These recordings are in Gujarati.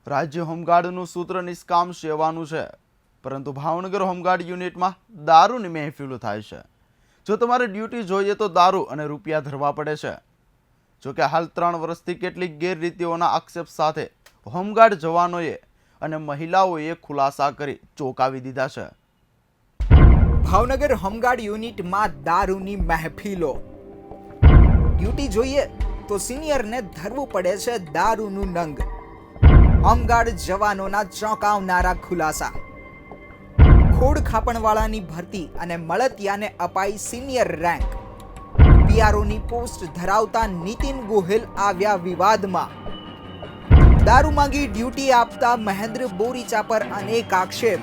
રાજ્ય હોમગાર્ડનું સૂત્ર નિષ્કામ સેવાનું છે, પરંતુ ભાવનગર હોમગાર્ડ યુનિટમાં દારૂની મહેફિલો થાય છે. જો તમારે ડ્યુટી જોઈએ તો દારૂ અને રૂપિયા ધરવા પડે છે. જોકે હાલ 3 વર્ષથી કેટલીક ગેરરીતિઓના આક્ષેપ સાથે હોમગાર્ડ જવાનોએ અને મહિલાઓએ ખુલાસા કરી ચોંકાવી દીધા છે. ભાવનગર હોમગાર્ડ યુનિટમાં દારૂની મહેફિલો. ડ્યુટી જોઈએ તો સિનિયરને ધરવું પડે છે દારૂનું નંગ. હોમગાર્ડ જવાનોના ચોંકાવનારા ખુલાસા. ખોડ ખાપણવાળાની ભરતી અને મળતિયાને અપાઈ સિનિયર રેન્ક. પીઆરઓની પોસ્ટ ધરાવતા નીતિન ગોહિલ આવ્યા વિવાદમાં. દારૂ માંગી ડ્યુટી આપતા મહેન્દ્ર બોરીચા પર અનેક આક્ષેપ.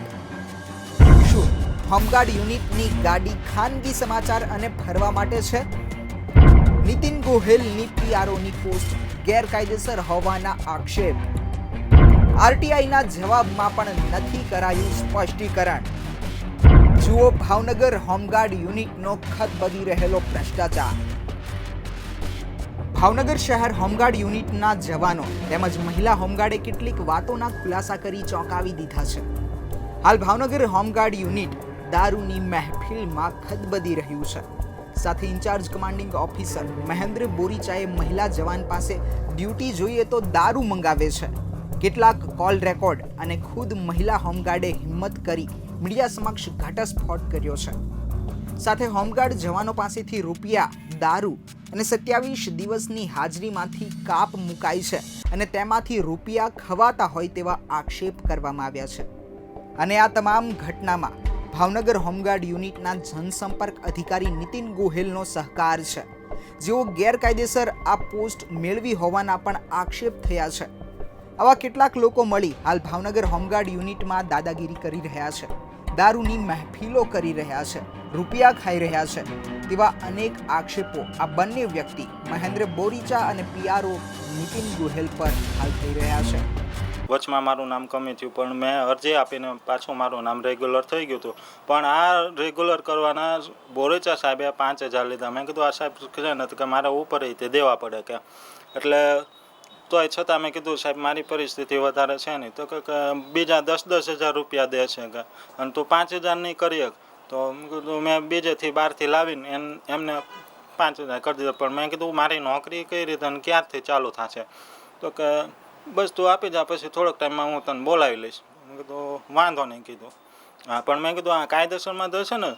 શું હોમગાર્ડ યુનિટની ગાડી ખાનગી સમાચાર અને ફરવા માટે છે? નીતિન ગોહિલની પીઆરઓની પોસ્ટ ગેરકાયદેસર હોવાના આક્ષેપ. આરટીઆઈના જવાબમાં પણ નથી કરાયું સ્પષ્ટીકરણ. જુઓ ભાવનગર હોમગાર્ડ યુનિટનો ખદબદી રહેલો ભ્રષ્ટાચાર. ભાવનગર શહેર હોમગાર્ડ યુનિટના જવાનો તેમજ મહિલા હોમગાર્ડે કેટલીક વાતોના ખુલાસા કરી ચોંકાવી દીધા છે. હાલ ભાવનગર હોમગાર્ડ યુનિટ દારૂની મહેફિલમાં ખદબદી રહ્યું છે. સાથે ઇન્ચાર્જ કમાન્ડિંગ ઓફિસર મહેન્દ્ર બોરીચાએ મહિલા જવાન પાસે ડ્યુટી જોઈએ તો દારૂ મંગાવે છે. કેટલાક કોલ રેકોર્ડ અને ખુદ મહિલા હોમગાર્ડે હિંમત કરી મીડિયા સમક્ષ ઘટસ્ફોટ કર્યો છે. સાથે હોમગાર્ડ જવાનો પાસેથી રૂપિયા, દારૂ અને 27 દિવસની હાજરીમાંથી કાપ મુકાઈ છે અને તેમાંથી રૂપિયા ખવાતા હોય તેવા આક્ષેપ કરવામાં આવ્યા છે. અને આ તમામ ઘટનામાં ભાવનગર હોમગાર્ડ યુનિટના જનસંપર્ક અધિકારી નીતિન ગોહિલનો સહકાર છે, જેઓ ગેરકાયદેસર આ પોસ્ટ મેળવી હોવાના પણ આક્ષેપ થયા છે. આવા કેટલાક લોકો મળી હાલ ભાવનગર હોમગાર્ડ યુનિટમાં દાદાગીરી કરી રહ્યા છે, દારૂની મહેફિલો કરી રહ્યા છે, રૂપિયા ખાઈ રહ્યા છે તેવા અનેક આક્ષેપો આ બંને વ્યક્તિ મહેન્દ્ર બોરીચા અને પીઆરઓ નીતિન ગોહિલ પર હાલ થઈ રહ્યા છે. વચમાં મારું નામ કમી થયું, પણ મેં અરજી આપીને પાછું મારું નામ રેગ્યુલર થઈ ગયું હતું. પણ આ રેગ્યુલર કરવાના બોરીચા સાહેબે 5000 લીધા. મેં કીધું આ સાહેબ કહે નથી કે મારા ઉપર તે દેવા પડે કે, એટલે તોય છતાં મેં કીધું સાહેબ મારી પરિસ્થિતિ વધારે છે નહીં, તો કે બીજા 10,000 રૂપિયા દે છે કે, અને તું 5000 નહીં કરીએ તો મેં કીધું મેં બીજેથી બહારથી લાવીને એમને 5000 કરી દીધા. પણ મેં કીધું મારી નોકરી કઈ રીતે અને ક્યારથી ચાલુ થશે? તો કે બસ તું આપી જા, પછી થોડોક ટાઈમમાં હું તને બોલાવી લઈશ. મેં કીધું વાંધો નહીં કીધું. હા, પણ મેં કીધું આ કાયદેસરમાં થશે ને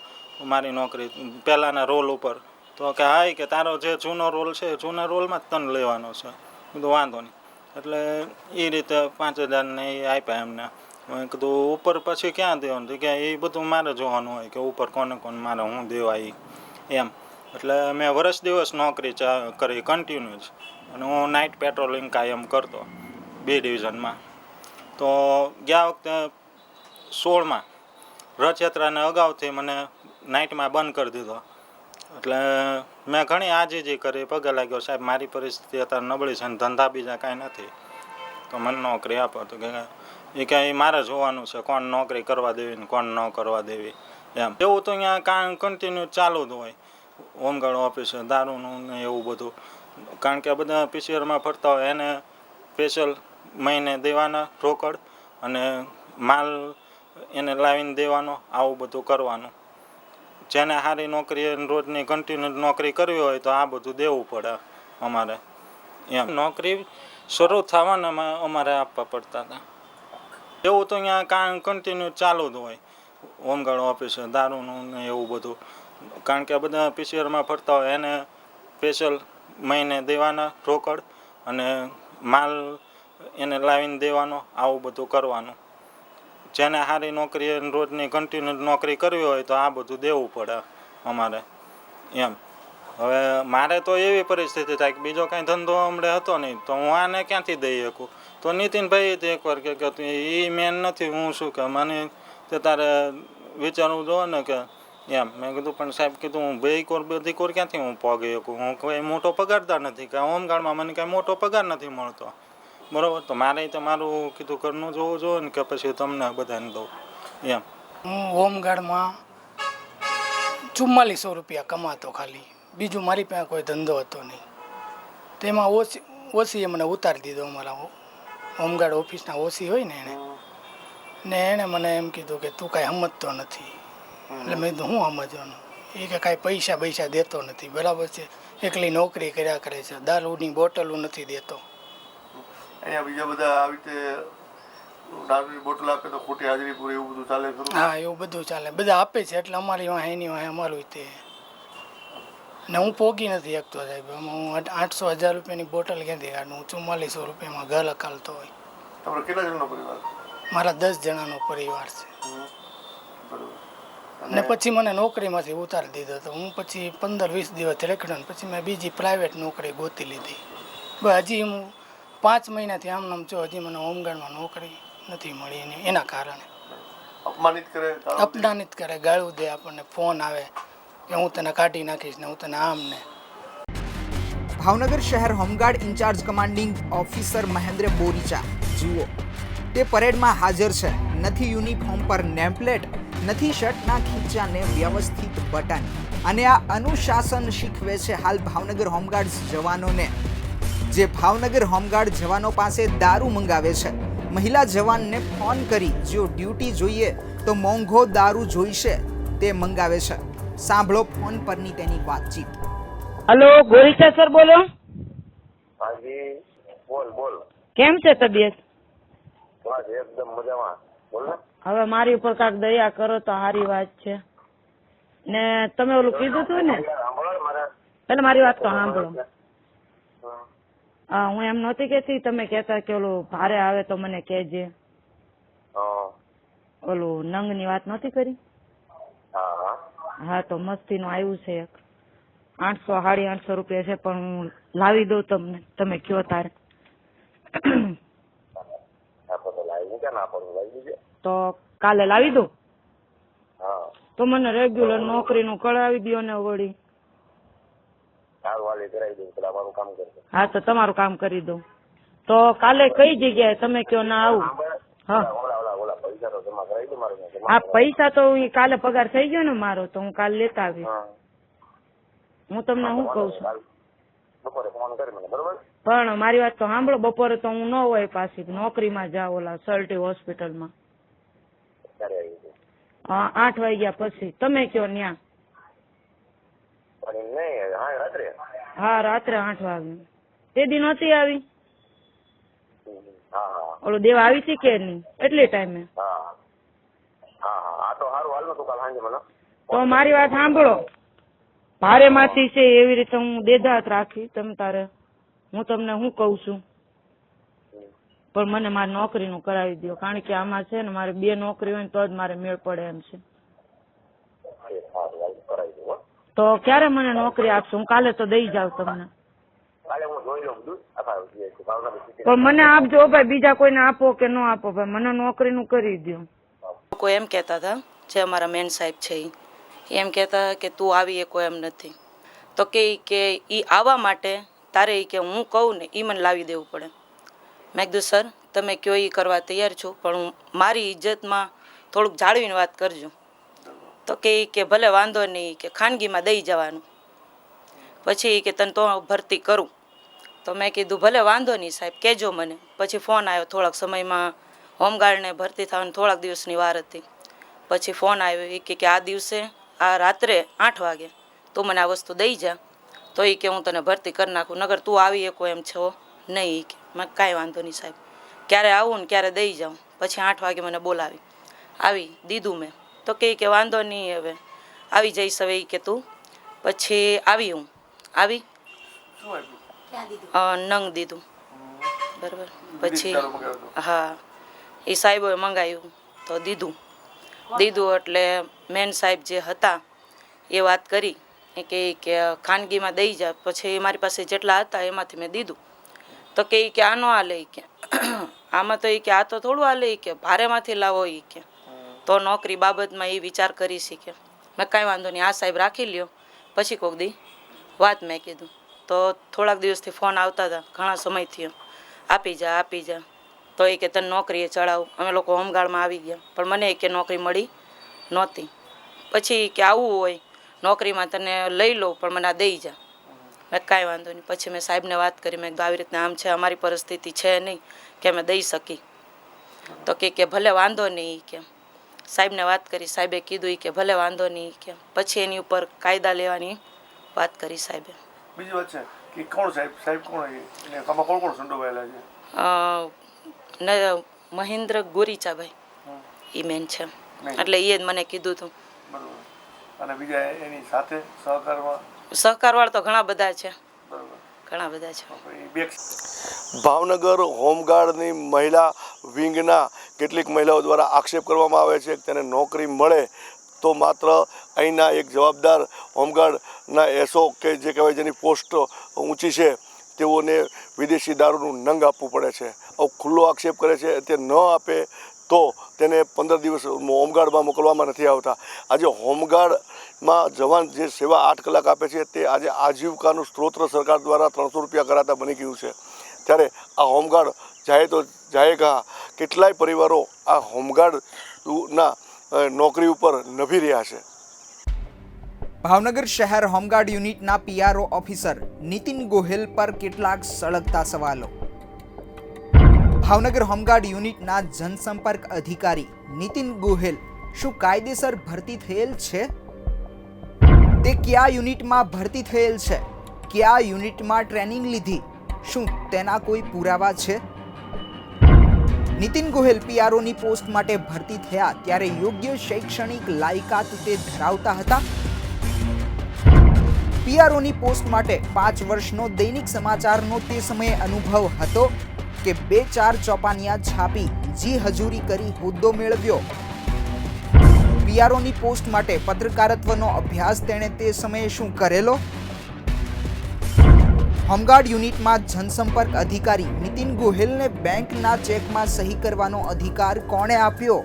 મારી નોકરી પહેલાંના રોલ ઉપર? તો કે હા કે તારો જે જૂનો રોલ છે જૂના રોલમાં જ તને લેવાનો છે. કીધું વાંધો નહીં. એટલે એ રીતે 5000 ને એ આપ્યા એમને. મેં કીધું ઉપર પછી ક્યાં દેવાનું? કે એ બધું મારે જોવાનું હોય કે ઉપર કોને મારે હું દેવા એમ. એટલે મેં વર્ષ દિવસ નોકરી કરી કન્ટિન્યુ જ, અને હું નાઇટ પેટ્રોલિંગ કાયમ કરતો 2 ડિવિઝનમાં. તો ગયા વખતે 16માં રથયાત્રાને અગાઉથી મને નાઇટમાં બંધ કરી દીધો. એટલે મેં ઘણી આજીજી કરી, પગે લાગ્યો સાહેબ મારી પરિસ્થિતિ અત્યારે નબળી છે અને ધંધા બીજા કાંઈ નથી, તો મને નોકરી આપો. તો કે એ કાંઈ મારે જોવાનું છે કોણ નોકરી કરવા દેવી ને કોણ ન કરવા દેવી એમ. એવું તો અહીંયા કન્ટિન્યુ ચાલુ જ હોય હોમગાર્ડ ઓફિસે, દારૂનું ને એવું બધું. કારણ કે બધા પીસીઆરમાં ફરતા હોય એને સ્પેશિયલ મહિને દેવાના રોકડ અને માલ એને લાવીને દેવાનો, આવું બધું કરવાનું. જેને સારી નોકરી રોજની કન્ટિન્યુ નોકરી કરવી હોય તો આ બધું દેવું પડે અમારે એમ. નોકરી શરૂ થવાનામાં અમારે આપવા પડતા હતા. એવું તો અહીંયા કન્ટિન્યુ ચાલુ જ હોય હોમગાર્ડ ઓફિસે, દારૂનું ને એવું બધું. કારણ કે બધા પીસીઆરમાં ફરતા હોય એને સ્પેશિયલ મહિને દેવાના રોકડ અને માલ એને લાવીને દેવાનો, આવું બધું કરવાનું. જેને સારી નોકરી રોજની કન્ટિન્યુ નોકરી કરવી હોય તો આ બધું દેવું પડે અમારે એમ. હવે મારે તો એવી પરિસ્થિતિ થાય કે બીજો કાંઈ ધંધો હમણાં હતો નહીં, તો હું આને ક્યાંથી દઈ શકું? તો નીતિનભાઈ એકવાર કે એ મેન નથી, હું શું કે મને તે તારે વિચારવું જોવે ને કે એમ. મેં કીધું પણ સાહેબ કીધું હું બધી કોર ક્યાંથી હું પોગી શકું? હું કોઈ મોટો પગારદાર નથી કે હોમગાર્ડમાં મને કાંઈ મોટો પગાર નથી મળતો, બરાબર? તો મારે તો મારું કીધું ઘરનું જોવું જોઈએ ને કે પછી તમને બધાને દઉં એમ. હું હોમગાર્ડમાં 4400 રૂપિયા કમાતો ખાલી બીજું મારી પાસે કોઈ ધંધો હતો નહીં. તેમાં ઓસીએ મને ઉતારી દીધો. અમારા હોમગાર્ડ ઓફિસના ઓસી હોય ને એણે મને એમ કીધું કે તું કાંઈ સમજતો નથી. એટલે મેં કીધું હું સમજવાનું? એ કે કાંઈ પૈસા દેતો નથી, બરાબર છે, એકલી નોકરી કર્યા કરે છે, દારૂની બોટલો નથી દેતો. અહીંયા બીજા બધા આવી રીતે દારૂની બોટલ આપે તો ખોટી હાજરી પૂરી એવું બધું ચાલે ખરું? હા, એવું બધું ચાલે, બધા આપે છે, એટલે અમારી વાંહે એની વાંહે અમારું તે. ને હું પોગી નથી શકતો સાહેબ. હું 800-1000 રૂપિયાની બોટલ ક્યાંથી કાઢું? હું 4400 રૂપિયામાં ઘર અકાલતો હોય. તમારો કેટલા જણનો પરિવાર? મારા 10 જણાનો પરિવાર છે. બરોબર. ને પછી મને નોકરીમાંથી ઉતારી દીધો તો હું પછી 15-20 દિવસ રેખડ્યો ને પછી મેં બીજી પ્રાઇવેટ નોકરી ગોતી લીધી. હજી હું 5 મહિનાથી આમ નામ છું, હજી મને હોમગાર્ડમાં નોકરી નથી મળી. એના કારણે અપમાનિત કરે, ગાળો દે. અપમાનિત કરે, ગાળું દે, આપણને ફોન આવે કે હું તને કાઢી નાખીશ ને હું તને આમ ને. ભાવનગર શહેર home guard in charge commanding officer Mahendra Boricha જુઓ, તે પરેડમાં હાજર છે. નથી યુનિફોર્મ પર નેમપ્લેટ, નથી શર્ટના ખીચાને વ્યવસ્થિત બટન, અને આ અનુશાસન શીખવે છે હાલ ભાવનગર હોમગાર્ડ જવાનોને, જે ભાવનગર હોમગાર્ડ જવાનો પાસે દારૂ મંગાવે છે. મહિલા જવાનને ફોન કરી જો ડ્યુટી જોઈએ તો મોંઘો દારૂ જોઈશે તે મંગાવે છે. સાંભળો ફોન પરની તેની વાતચીત. હલો, ગોરીચા સર બોલો. હાજી, બોલ. કેમ છે તબિયત? બસ એકદમ મજામાં. બોલ ને. હવે મારી ઉપર કાંઈક દયા કરો તો સારી વાત છે. ને તમે ઓલું કીધું હતું ને, એટલે મારી વાત તો સાંભળો. હા, હું એમ નહોતી કહેતી, તમે કહેતા કે ઓલું ભારે આવે તો મને કહેજે. ઓલું નંગની વાત નહોતી કરી? હા, તો મસ્તીનું આવ્યું છે એક. 800-850 રૂપિયા છે, પણ હું લાવી દઉં તમને, તમે કયો તારે. તો કાલે લાવી દઉં તો મને રેગ્યુલર નોકરીનું કરાવી દો ને વળી. હા, તો તમારું કામ કરી દઉં. તો કાલે કઈ જગ્યાએ તમે કયો ના આવું? હા, આ પૈસા તો કાલે પગાર થઈ ગયો ને મારો, તો હું કાલે લેતા આવી. હું તમને શું કઉ છું, પણ મારી વાત તો સાંભળો. બપોરે તો હું ન હોય, પાછી નોકરીમાં જાઉં ઓલા સર્ટી હોસ્પિટલમાં. 8 વાગ્યા પછી તમે કયો ન્યા. હા, રાત્રે 8 વાગે. તે દી નહોતી આવી? ઓલો દેવા આવી હતી કે નહીં? એટલી ટાઈમે. તો મારી વાત સાંભળો, ભારે માંથી છે એવી રીતે હું દેદાત રાખી તમ તારે. હું તમને શું કઉ છું, પણ મને મારી નોકરીનું કરાવી દો, કારણ કે આમાં છે ને મારે 2 નોકરી હોય ને તો જ મારે મેળ પડે એમ છે. તો ક્યારે મને નોકરી આપશો? હું કાલે તો દઈ જાઉં તમને. પણ મને આપજો ભાઈ, બીજા કોઈને આપો કે ન આપો ભાઈ, મને નોકરીનું કરી દો. લોકો એમ કહેતા હતા, જે અમારા મેન સાહેબ છે એમ કહેતા કે તું આવી એ કોઈ એમ નથી. તો કે ઈ આવવા માટે તારે ઈ કે હું કહું ને એ મને લાવી દેવું પડે. મેં કીધું સર તમે કયો એ કરવા તૈયાર છું, પણ હું મારી ઇજ્જતમાં થોડુંક જાળવીને વાત કરજો. તો કે ભલે વાંધો નહીં, કે ખાનગીમાં દઈ જવાનું, પછી કે તને તો ભરતી કરું. તો મેં કીધું ભલે વાંધો નહીં સાહેબ, કહેજો મને. પછી ફોન આવ્યો થોડાક સમયમાં, હોમગાર્ડને ભરતી થવાની થોડાક દિવસની વાર હતી. પછી ફોન આવ્યો એ કે આ દિવસે આ રાત્રે 8 વાગે તું મને આ વસ્તુ દઈ જા, તો એ કે હું તને ભરતી કરી નાખું, નગર તું આવી શકો એમ છો નહીં. કે મેં કાંઈ વાંધો નહીં સાહેબ, ક્યારે આવું ને ક્યારે દઈ જાઉં. પછી 8 વાગે મને બોલાવી, આવી દીધું મેં. તો કે વાંધો નહીં, હવે આવી જઈશ હવે કે તું. પછી આવી, હું આવી નંગ દીધું, બરાબર. પછી હા, એ સાહેબોએ મંગાવ્યું તો દીધું એટલે મેન સાહેબ જે હતા એ વાત કરી કે ખાનગીમાં દઈ જાય. પછી મારી પાસે જેટલા હતા એમાંથી મેં દીધું. તો કે આનો આ લઈ કે આમાં તો કે આ તો થોડું આ લઈ કે ભારેમાંથી લાવો કે તો નોકરી બાબતમાં એ વિચાર કરી શીખે. મેં કાંઈ વાંધો નહીં, આ સાહેબ રાખી લ્યો, પછી કોક દી વાત મેં કીધું. તો થોડાક દિવસથી ફોન આવતા હતા, ઘણા સમય થયો, આપી જા. તો એ કે તને નોકરીએ ચડાવું. અમે લોકો હોમગાર્ડમાં આવી ગયા, પણ મને કે નોકરી મળી નહોતી. પછી કે આવું હોય નોકરીમાં તને લઈ લો પણ મને આ દઈ જા. મેં કાંઈ વાંધો નહીં. પછી મેં સાહેબને વાત કરી, મેં કીધું આવી રીતના આમ છે, અમારી પરિસ્થિતિ છે નહીં કે અમે દઈ શકી. તો કે ભલે વાંધો નહીં કે સાહેબને વાત કરી, સાહેબે કીધું કે ભલે વાંધો નહીં કે પછી એની ઉપર કાયદા લેવાની વાત કરી સાહેબે. બીજી વાત છે કે કોણ સાહેબ કોણ છે અને આમાં કોણ કોણ સંડોવાયેલા છે? ને મહેન્દ્ર ગોરીચાભાઈ એ મેન છે, એટલે એ જ મને કીધું હતું. બરોબર. અને બીજા એની સાથે સહકારમાં સહકારવાળા તો ઘણા બધા છે, બરોબર, ઘણા બધા છે. ભાવનગર હોમગાર્ડની મહિલા વિંગના કેટલીક મહિલાઓ દ્વારા આક્ષેપ કરવામાં આવે છે કે તેને નોકરી મળે તો માત્ર અહીંના એક જવાબદાર હોમગાર્ડના એસો કે જે કહેવાય જેની પોસ્ટ ઊંચી છે તેઓને વિદેશી દારૂનું નંગ આપવું પડે છે. આવો ખુલ્લો આક્ષેપ કરે છે. તે ન આપે તો તેને 15 દિવસ હોમગાર્ડમાં મોકલવામાં નથી આવતા. આજે હોમગાર્ડમાં જવાન જે સેવા 8 કલાક આપે છે તે આજે આજીવિકાનું સ્ત્રોત સરકાર દ્વારા 300 રૂપિયા કરાતા બની ગયું છે. ત્યારે આ હોમગાર્ડ જાય તો જાયગા કેટલાય પરિવારો આ હોમગાર્ડના નોકરી ઉપર નભી રહ્યા છે. ભાવનગર શહેર હોમગાર્ડ યુનિટના પીઆરઓ ઓફિસર નીતિન ગોહિલ પર કેટલાક સળગતા સવાલો. ભાવનગર હોમગાર્ડ યુનિટના જનસંપર્ક અધિકારી નીતિન ગોહિલ શું કાયદેસર ભરતી થયેલ છે? તે કયા યુનિટમાં ભરતી થયેલ છે? કયા યુનિટમાં ટ્રેનિંગ લીધી? શું તેના કોઈ પુરાવા છે? નીતિન ગોહિલ પીઆરઓની પોસ્ટ માટે ભરતી થયા ત્યારે યોગ્ય શૈક્ષણિક લાયકાત તે ધરાવતા હતા? પીઆરઓની પોસ્ટ માટે 5 વર્ષનો દૈનિક સમાચારનો તે સમયે અનુભવ હતો કે 2-4 ચોપાનિયા છાપી જી હજૂરી કરી હોદ્દો મેળવ્યો? પીઆરઓની પોસ્ટ માટે પત્રકારત્વનો અભ્યાસ તેણે તે સમયે શું કરેલો? હોમગાર્ડ યુનિટમાં જનસંપર્ક અધિકારી નીતિન ગોહિલને બેંકના ચેકમાં સહી કરવાનો અધિકાર કોણે આપ્યો?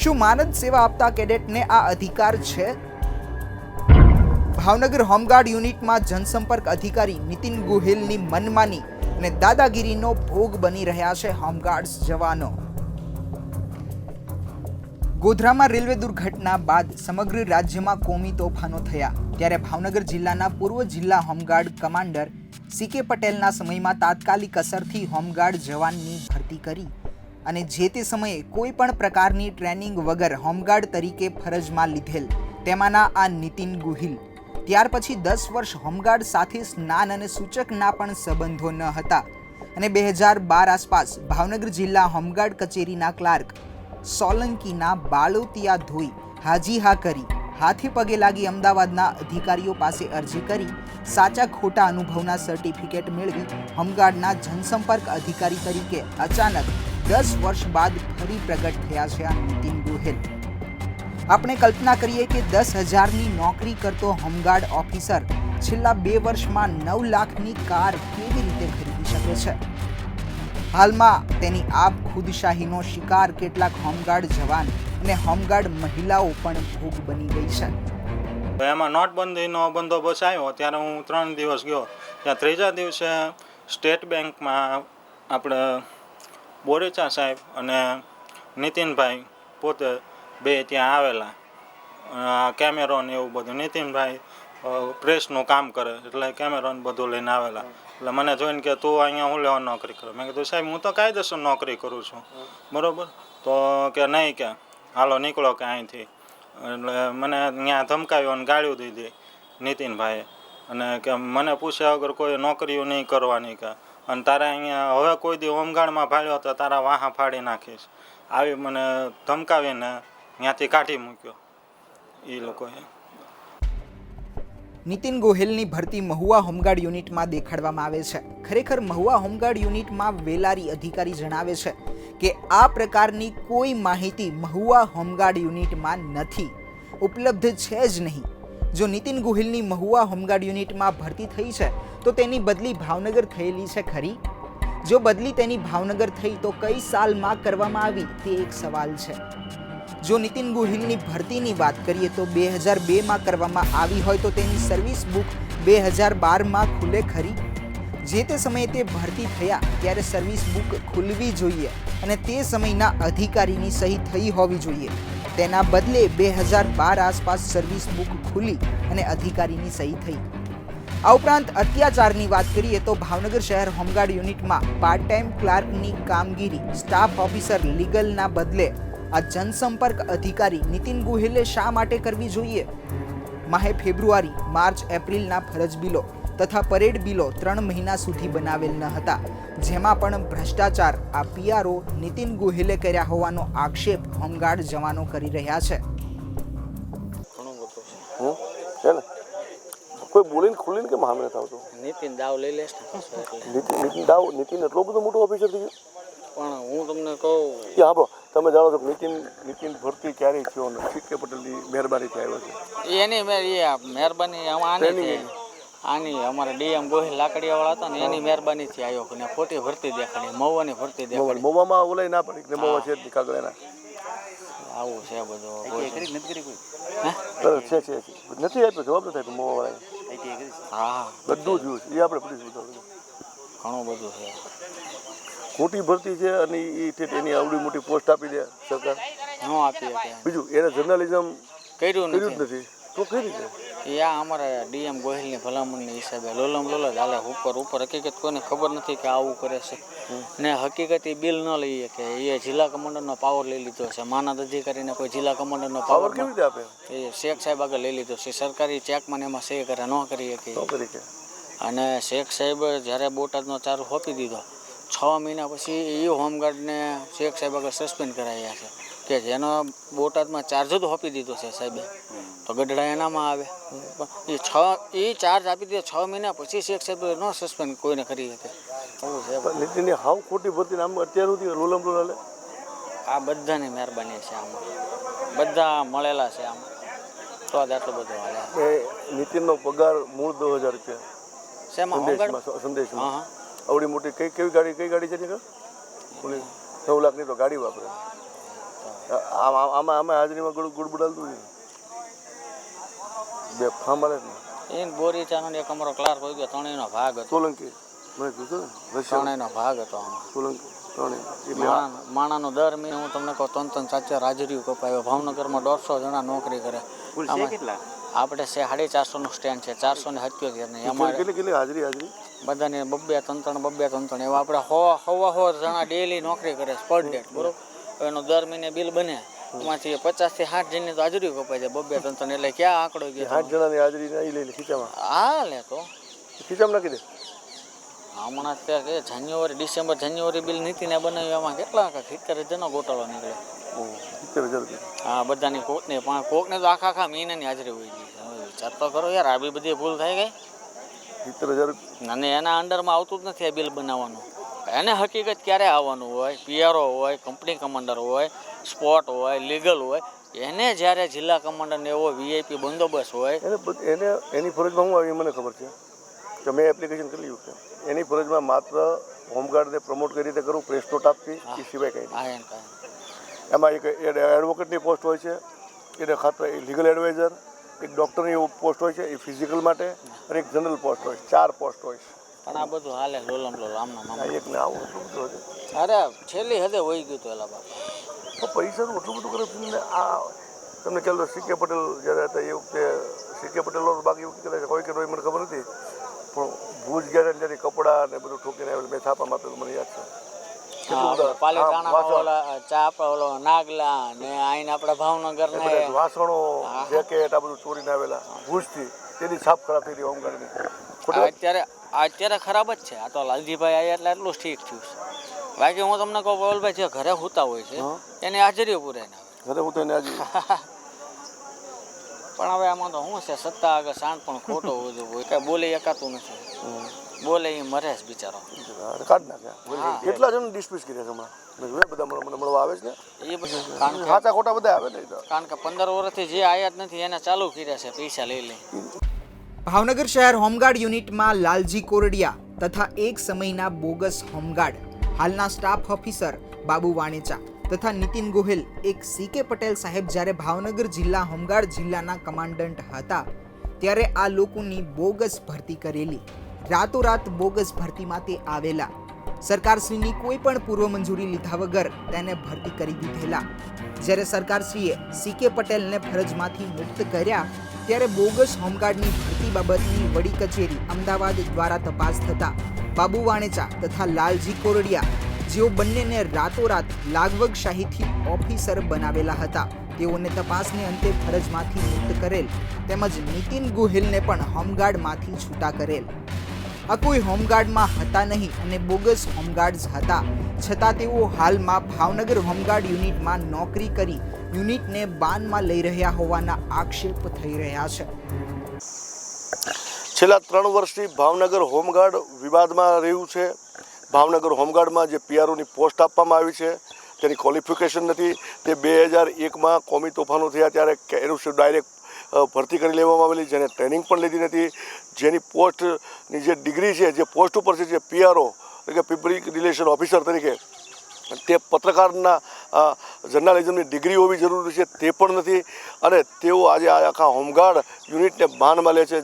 શું માનદ સેવા આપતા કેડેટને આ અધિકાર છે? ભાવનગર હોમગાર્ડ યુનિટમાં જનસંપર્ક અધિકારી નીતિન ગોહિલની મનમાની અને દાદાગીરીનો ભોગ બની રહ્યા છે હોમગાર્ડ્સ જવાનો. ગોધરામાં રેલવે દુર્ઘટના બાદ સમગ્ર રાજ્યમાં કોમી તોફાનો થયા ત્યારે ભાવનગર જિલ્લાના પૂર્વ જિલ્લા હોમગાર્ડ કમાન્ડર સીકે પટેલના સમયમાં તાત્કાલિક અસરથી હોમગાર્ડ જવાનની ભરતી કરી અને જે તે સમયે કોઈ પણ પ્રકારની ટ્રેનિંગ વગર હોમગાર્ડ તરીકે ફરજમાં લીધેલ તેમાંના આ નીતિન ગોહિલ ત્યાર પછી 10 વર્ષ હોમગાર્ડ સાથે સ્નાન અને સૂચકના પણ સંબંધો ન હતા અને 2012 આસપાસ ભાવનગર જિલ્લા હોમગાર્ડ કચેરીના ક્લાર્ક સોલંકીના બાળોતિયા ધોઈ હાજી હા કરી હાથે પગે લાગી અમદાવાદના અધિકારીઓ પાસે અરજી કરી સાચા ખોટા અનુભવના સર્ટિફિકેટ મેળવી હોમગાર્ડના જનસંપર્ક અધિકારી તરીકે અચાનક 10 વર્ષ બાદ ફરી પ્રગટ થયા છે આ નીતિન ગોહિલ. આપણે કલ્પના કરીએ કે 10,000ની નોકરી કરતો હોમગાર્ડ ઓફિસર છેલ્લા 2 વર્ષમાં 9 લાખની કાર કેવી રીતે ખરીદી શકે છે? હાલમાં તેની આપ ખુદશાહીનો શિકાર કેટલાક હોમગાર્ડ જવાન અને હોમગાર્ડ મહિલાઓ પણ ભોગ બની ગઈ છે. એમાં નોટબંધીનો બંદોબસ્ત આવ્યો ત્યારે હું 3 દિવસ ગયો. ત્યાં 3જા દિવસે સ્ટેટ બેંકમાં આપણે બોરેચા સાહેબ અને નીતિનભાઈ પોતે બે ત્યાં આવેલા. કેમેરો ને એવું બધું નીતિનભાઈ પ્રેસનું કામ કરે એટલે કેમેરો ને બધું લઈને આવેલા. એટલે મને જોઈને કે તું અહીંયા હું લેવા નોકરી કરું? મેં કીધું સાહેબ હું તો કાયદેસર નોકરી કરું છું. બરાબર? તો કે નહીં કે હાલો નીકળો કે અહીંથી. એટલે મને ત્યાં ધમકાવ્યો અને ગાળ્યું દીધી નીતિનભાઈએ અને કે મને પૂછ્યા વગર કોઈ નોકરીઓ નહીં કરવાની કે અને તારે અહીંયા હવે કોઈ દી હોમગાર્ડમાં ભાળ્યો તો તારા વાહા ફાડી નાખીશ આવી મને ધમકાવીને ત્યાંથી કાઢી મૂક્યો એ લોકોએ. નીતિન ગોહિલની ભરતી મહુવા હોમગાર્ડ યુનિટમાં દેખાડવામાં આવે છે. ખરેખર મહુવા હોમગાર્ડ યુનિટમાં વેલારી અધિકારી જણાવે છે કે આ પ્રકારની કોઈ માહિતી મહુવા હોમગાર્ડ યુનિટમાં નથી, ઉપલબ્ધ છે જ નહીં. જો નીતિન ગોહિલની મહુવા હોમગાર્ડ યુનિટમાં ભરતી થઈ છે તો તેની બદલી ભાવનગર થયેલી છે ખરી? જો બદલી તેની ભાવનગર થઈ તો કઈ સાલમાં કરવામાં આવી તે એક સવાલ છે. જો નીતિન ગોહિલની ભરતીની વાત કરીએ તો 2002માં કરવામાં આવી હોય તો તેની સર્વિસ બુક 2012માં ખુલે ખરી? જે તે સમયે તે ભરતી થયા ત્યારે સર્વિસ બુક ખુલવી જોઈએ અને તે સમયના અધિકારીની સહી થઈ હોવી જોઈએ. તેના બદલે 2012 આસપાસ સર્વિસ બુક ખુલી અને અધિકારીની સહી થઈ. આ ઉપરાંત અત્યાચારની વાત કરીએ તો ભાવનગર શહેર હોમગાર્ડ યુનિટમાં પાર્ટ ટાઈમ ક્લાર્કની કામગીરી સ્ટાફ ઓફિસર લીગલના બદલે આ જનસંપર્ક અધિકારી નીતિન ગોહિલે શા માટે કરવી જોઈએ? માહે ફેબ્રુઆરી, માર્ચ, એપ્રિલના ફરજ બિલો તથા પરેડ બિલો 3 મહિના સુધી બનાવેલ ન હતા, જેમાં પણ ભ્રષ્ટાચાર આ પીઆરઓ નીતિન ગોહિલે કર્યા હોવાનો આક્ષેપ હોમગાર્ડ જવાનો કરી રહ્યા છે. છે ને કોઈ બોલીને ખુલીને કેમ સામે નથી આવતો? નીતિન દાવ લઈ લેશ નીતિન એટલો બધો મોટો ઓફિસર થઈ ગયો. પણ હું તમને કહું કે હા તમે જાણો છો કે નીતિન ભરતી ક્યારેય થયો ને સીકે પટેલની મહેરબાનીથી આવ્યો છે. એની મહેરબાની આની અમારા ડીએમ ગોહિલ લાકડીયાવાળા હતા ને એની મહેરબાનીથી આવ્યો ને ખોટી ભરતી દેખાડી, મહુવાની ભરતી દેખાડી. મોવામાં ઓલાય ના પડી કે મોવા છે જ કાગળ એના આવું છે બધું. છે નથી આપ્યો જવાબ નથી આપ્યો મોવાવાળાએ. હા બધું જોયું છે એ આપણે પડી ઘણું બધું છે. ખોટી ભરતી છે અને એની આવડી મોટી પોસ્ટ આપી દે સરકાર. ન આપીએ કે બીજું એને જર્નલિઝમ કર્યું જ નથી. નથી તો કઈ રીતે? એ આ અમારા ડીએમ ગોહિલની ભલામણની હિસાબે લોલમ લોલ જ હાલે ઉપર હકીકત કોઈને ખબર નથી કે આવું કરે છે ને હકીકત એ બિલ ન લઈએ કે એ જિલ્લા કમાન્ડરનો પાવર લઈ લીધો છે. માનદ અધિકારીને કોઈ જિલ્લા કમાન્ડરનો પાવર કેવી રીતે આપે? એ શેખ સાહેબ આગળ લઈ લીધો છે. સરકારી ચેકમાં એમાં સહી કરે ન કરી શકે. અને શેખ સાહેબ જ્યારે બોટાદનો ચાર્જ સોંપી દીધો 6 મહિના પછી એ હોમગાર્ડને શેખ સાહેબ આગળ સસ્પેન્ડ કરાયા છે કે જેનો બોટાદમાં ચાર્જ જ સોંપી દીધો છે સાહેબે, તો ગઢડા એનામાં આવે. એ ચાર્જ આપી દે 6 મહિના પછી શેખ સાહેબ ન સસ્પેન્ડ કોઈને કરી શકે. આવું છે નીતિનની હાવ ખોટી ભરતી આમ અત્યાર સુધી રોલમ રોલ હાલે. આ બધાની મહેરબાની છે આમાં, બધા મળેલા છે આમાં તો જ આટલું બધું હાલે. એ નીતિનનો પગાર મૂળ 10,000 રૂપિયા શેમાં સંદેશમાં. આવડી મોટી કઈ ગાડી છે ને 9 લાખની તો ગાડી વાપરે. આમાં હાજરીમાં ગુડ બડાલતું બે ફાર્મ વાળે એ બોરી ચાનો એક અમારો ક્લાર્ક હોય ગયો, ત્રણેયનો ભાગ હતો. સોલંકી મને કીધું ને ત્રણેયનો ભાગ હતો આમાં. સોલંકી ત્રણેય માણાનો દર મહિને હું તમને કહું 3-4 હાજરીઓ કપાયો. ભાવનગરમાં 150 જણા નોકરી કરે. આપણે 450 નું સ્ટેન્ડ છે, 477 ને અમારે કેટલી હાજરી બધાને 2-3 એવા આપણે 100 જણા ડેલી નોકરી કરે પર ડે. બરોબર, એનો દર મહિને બિલ બને એમાંથી 50 થી 60 જણની તો હાજરી કપાય છે 2-3 એટલે ક્યાં આંકડો ગયો? 60 જણાની હાજરી એ લઈને ખીચામાં. હા લે તો ખીચામાં નાખી દે. હમણાં ત્યાં જાન્યુઆરી ડિસેમ્બર જાન્યુઆરી બિલ નીતિને બનાવ્યું એમાં કેટલા 70,000 ગોટાળો નીકળે. 70,000. હા બધાની કોકને તો આખા મહિનાની હાજરી હોય ગઈ. વિચાર તો કરો યાર, આવી બધી ભૂલ થઈ ગઈ. 70,000 અને એના અંડરમાં આવતું જ નથી આ બિલ બનાવવાનું. એને હકીકત ક્યારે આવવાનું હોય? પીઆરઓ હોય, કંપની કમાન્ડર હોય, સ્પોટ હોય, લીગલ હોય, એને જ્યારે જિલ્લા કમાન્ડરને એવો વીઆઈપી બંદોબસ્ત હોય એને એની ફરજમાં શું આવી મને ખબર છે કે મેં એપ્લિકેશન કરી લીધું છે. એની ફરજમાં માત્ર હોમગાર્ડને પ્રમોટ કરી રીતે કરું, પ્રેસ નોટ આપવી એ સિવાય કંઈ નહીં. એમાં એક એડવોકેટની પોસ્ટ હોય છે, એને ખાતર લીગલ એડવાઇઝર, એક ડૉક્ટરની પોસ્ટ હોય છે એ ફિઝિકલ માટે, અને એક જનરલ પોસ્ટ હોય છે. 4 પોસ્ટ હોય છે. પણ આ બધું હાલે લોલમ લોલ આમના એક ને આવું એટલું બધું હતું. અરે છેલ્લી હદે વહી ગયું હતું એલા બાપા. પૈસાનું એટલું બધું કરપ્શન ને આ તમને ખ્યાલ સીકે પટેલ જ્યારે હતા એ વખતે સીકે પટેલનો બાકી એવું કહેવાય કોઈ કે મને ખબર નથી, પણ ભુજ ગયા ત્યારે કપડાં ને બધું ઠોકીને આવેલું મેં છાપામાં આપેલું મને યાદ છે. પાલીતાણા નાગલા ને આઈને આપણા ભાવનગર ને વાસણો જેકેટ આ બધું ચોરીને આવેલા ભુજથી, તેની છાપ ખરાબ થઈ ગઈ હોમગાર્ડની. અત્યારે ખરાબ જ છે. આ તો લાલજીભાઈ આવ્યા એટલે એટલું ઠીક થયું છે. બાકી હું તમને કહું પવલભાઈ જે ઘરે સૂતા હોય છે એની હાજરીઓ પૂરે ને ઘરે હું તો એને હાજરી પણ હવે આમાં તો શું છે, સત્તા આગળ શાંત પણ ખોટો હોય કઈ બોલે એકાતું નથી. બોલે એ મરે જ બિચારો. કાઢ નાખ્યા. કેટલા જણ ડિસ્મિસ કર્યા છે હમણાં? બધા મને મળવા આવે છે ને એ બધું ખાતા ખોટા બધા આવે ને. કારણ કે 15 વર્ષથી જે આયા જ નથી એને ચાલુ કર્યા છે પૈસા લઈ. ભાવનગર શહેર હોમગાર્ડ યુનિટમાં લાલજી કોરડિયા તથા એક સમયના બોગસ હોમગાર્ડ હાલના સ્ટાફ ઓફિસર બાબુ વાણેચા તથા નીતિન ગોહિલ એક સીકે પટેલ સાહેબ જ્યારે ભાવનગર જિલ્લા હોમગાર્ડ જિલ્લાના કમાન્ડન્ટ હતા ત્યારે આ લોકોની બોગસ ભરતી કરેલી. રાતોરાત બોગસ ભરતીમાં તે આવેલા સરકારશ્રીની કોઈ પણ પૂર્વ મંજૂરી લીધા વગર તેને ભરતી કરી દીધેલા. જ્યારે સરકારશ્રીએ CK પટેલને ફરજમાંથી મુક્ત કર્યા ત્યારે બોગસ હોમગાર્ડની ભરતી બાબતની વડી કચેરી અમદાવાદ દ્વારા તપાસ થતા બાબુ વાણેચા તથા લાલજી કોરડિયા, જેઓ બંનેને રાતોરાત લાગવગશાહીથી ઓફિસર બનાવેલા હતા, તેઓને તપાસને અંતે ફરજમાંથી મુક્ત કરેલ તેમજ નીતિન ગોહિલને પણ હોમગાર્ડમાંથી છૂટા કરેલ. આ કોઈ હોમગાર્ડમાં હતા નહીં અને બોગસ હોમગાર્ડ્સ હતા, છતાં તેઓ હાલમાં ભાવનગર હોમગાર્ડ યુનિટમાં નોકરી કરી યુનિટને બાનમાં લઈ રહ્યા હોવાના આક્ષેપ થઈ રહ્યા છે. છેલ્લા 3 વર્ષથી ભાવનગર હોમગાર્ડ વિવાદમાં રહ્યું છે. ભાવનગર હોમગાર્ડમાં જે PROની પોસ્ટ આપવામાં આવી છે તેની ક્વોલિફિકેશન નથી. તે 2001માં કોમી તોફાનો થયા ત્યારે એનું ડાયરેક્ટ ભરતી કરી લેવામાં આવેલી, જેને ટ્રેનિંગ પણ લીધી નથી. જેની પોસ્ટની જે ડિગ્રી છે, જે પોસ્ટ ઉપર છે, જે PRO એટલે કે પબ્લિક રિલેશન ઓફિસર તરીકે, તે પત્રકારના જર્નાલિઝમની ડિગ્રી હોવી જરૂરી છે, તે પણ નથી. અને તેઓ આજે આખા હોમગાર્ડ યુનિટને બાનમાં લે છે.